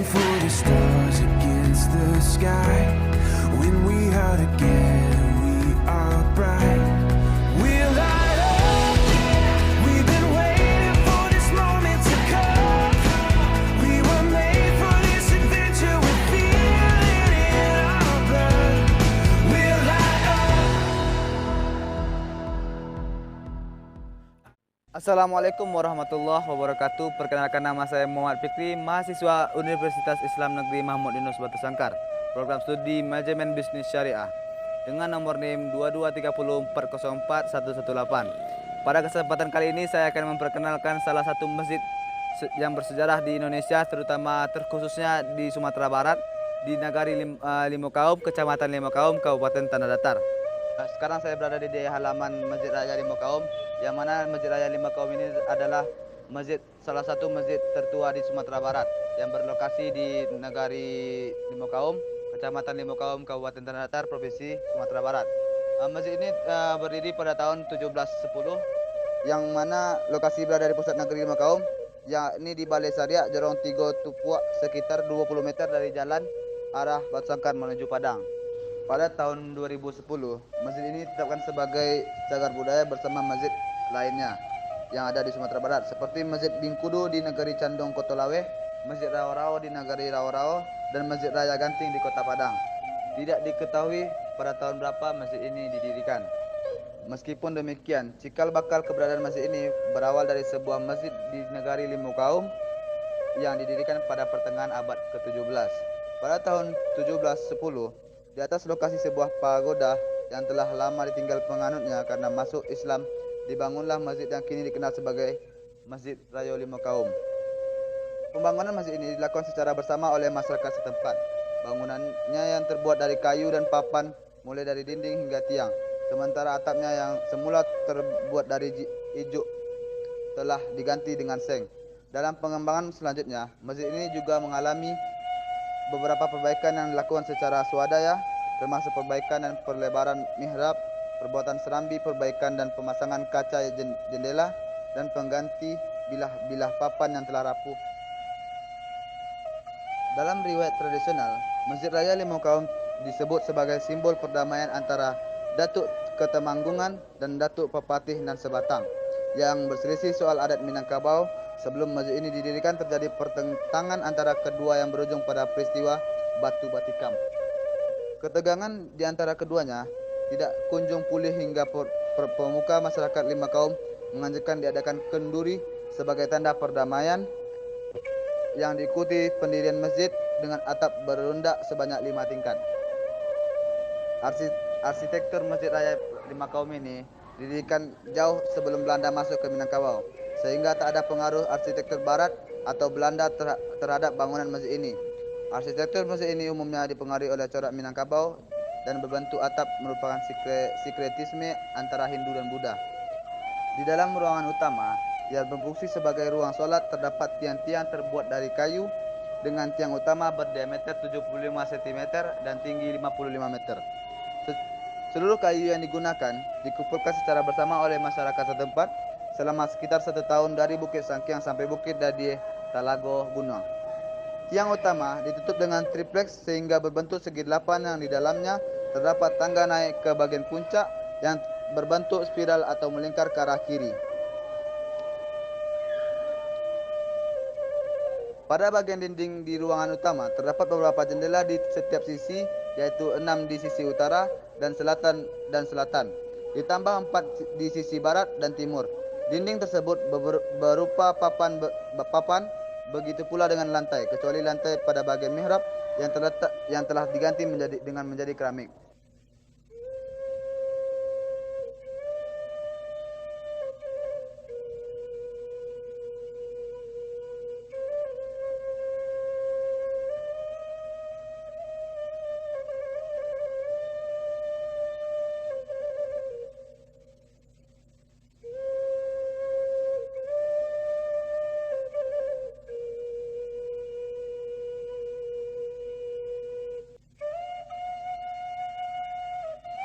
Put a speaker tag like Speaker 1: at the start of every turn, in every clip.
Speaker 1: Reaching for the stars against the sky. When we are together, we are bright. We'll light up. We've been waiting for this moment to come. We were made for this adventure. We feel it in our blood. We'll light up.
Speaker 2: Assalamualaikum warahmatullahi wabarakatuh. Perkenalkan, nama saya Muhammad Fikri, mahasiswa Universitas Islam Negeri Mahmud Yunus Batu Sangkar, program studi Manajemen Bisnis Syariah, dengan nomor NIM 2230404118. Pada kesempatan kali ini saya akan memperkenalkan salah satu masjid yang bersejarah di Indonesia, terkhususnya di Sumatera Barat, di Nagari Limau Kaum, Kecamatan Limau Kaum, Kabupaten Tanah Datar. Sekarang saya berada di halaman Masjid Raya Limau Kaum, yang mana Masjid Raya Limau Kaum ini adalah salah satu masjid tertua di Sumatera Barat yang berlokasi di Nagari Limau Kaum, Kecamatan Limau Kaum, Kabupaten Tanah Datar, Provinsi Sumatera Barat. Masjid ini berdiri pada tahun 1710, yang mana lokasi berada di pusat Nagari Limau Kaum, yakni di Balai Syariah Jorong Tigo Tupuak, sekitar 20 meter dari jalan arah Batu Sangkar menuju Padang. Pada tahun 2010, masjid ini ditetapkan sebagai cagar budaya bersama masjid lainnya yang ada di Sumatera Barat, seperti Masjid Bingkudu di Negeri Candong Kotolawe, Masjid Rao-Rao di Negeri Rao-Rao, dan Masjid Raya Ganting di Kota Padang. Tidak diketahui pada tahun berapa masjid ini didirikan. Meskipun demikian, cikal bakal keberadaan masjid ini berawal dari sebuah masjid di Nagari Limau Kaum yang didirikan pada pertengahan abad ke-17. Pada tahun 1710, di atas lokasi sebuah pagoda yang telah lama ditinggal penganutnya karena masuk Islam, dibangunlah masjid yang kini dikenal sebagai Masjid Raya Limau Kaum. Pembangunan masjid ini dilakukan secara bersama oleh masyarakat setempat. Bangunannya yang terbuat dari kayu dan papan, mulai dari dinding hingga tiang. Sementara atapnya yang semula terbuat dari ijuk telah diganti dengan seng. Dalam pengembangan selanjutnya, masjid ini juga mengalami beberapa perbaikan yang dilakukan secara swadaya, termasuk perbaikan dan perlebaran mihrab, perbuatan serambi, perbaikan dan pemasangan kaca jendela, dan pengganti bilah-bilah papan yang telah rapuh. Dalam riwayat tradisional, Masjid Raya Limau Kaum disebut sebagai simbol perdamaian antara Datuk Ketemanggungan dan Datuk Pepatih Nan Sebatang yang berselisih soal adat Minangkabau. Sebelum masjid ini didirikan, terjadi pertentangan antara kedua yang berujung pada peristiwa Batu Batikam. Ketegangan di antara keduanya tidak kunjung pulih hingga pemuka masyarakat Limau Kaum menganjurkan diadakan kenduri sebagai tanda perdamaian, yang diikuti pendirian masjid dengan atap berundak sebanyak 5 tingkat. Arsitektur Masjid Raya Limau Kaum ini didirikan jauh sebelum Belanda masuk ke Minangkabau, sehingga tak ada pengaruh arsitektur Barat atau Belanda terhadap bangunan masjid ini. Arsitektur masjid ini umumnya dipengaruhi oleh corak Minangkabau dan berbentuk atap merupakan sinkretisme antara Hindu dan Buddha. Di dalam ruangan utama yang berfungsi sebagai ruang solat, terdapat tiang-tiang terbuat dari kayu dengan tiang utama berdiameter 75 cm dan tinggi 55 meter. Seluruh kayu yang digunakan dikumpulkan secara bersama oleh masyarakat setempat selama sekitar 1 tahun dari Bukit Sangkiang sampai Bukit Dadie Talago Gunung. Tiang utama ditutup dengan triplex sehingga berbentuk segi 8 yang di dalamnya terdapat tangga naik ke bagian puncak yang berbentuk spiral atau melingkar ke arah kiri. Pada bagian dinding di ruangan utama terdapat beberapa jendela di setiap sisi, yaitu 6 di sisi utara dan selatan, ditambah 4 di sisi barat dan timur. Dinding tersebut berupa papan, begitu pula dengan lantai, kecuali lantai pada bagian mihrab yang telah diganti menjadi keramik.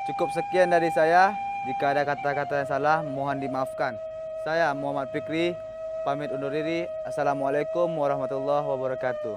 Speaker 2: Cukup sekian dari saya. Jika ada kata-kata yang salah, mohon dimaafkan. Saya Muhammad Fikri, pamit undur diri. Assalamualaikum warahmatullahi wabarakatuh.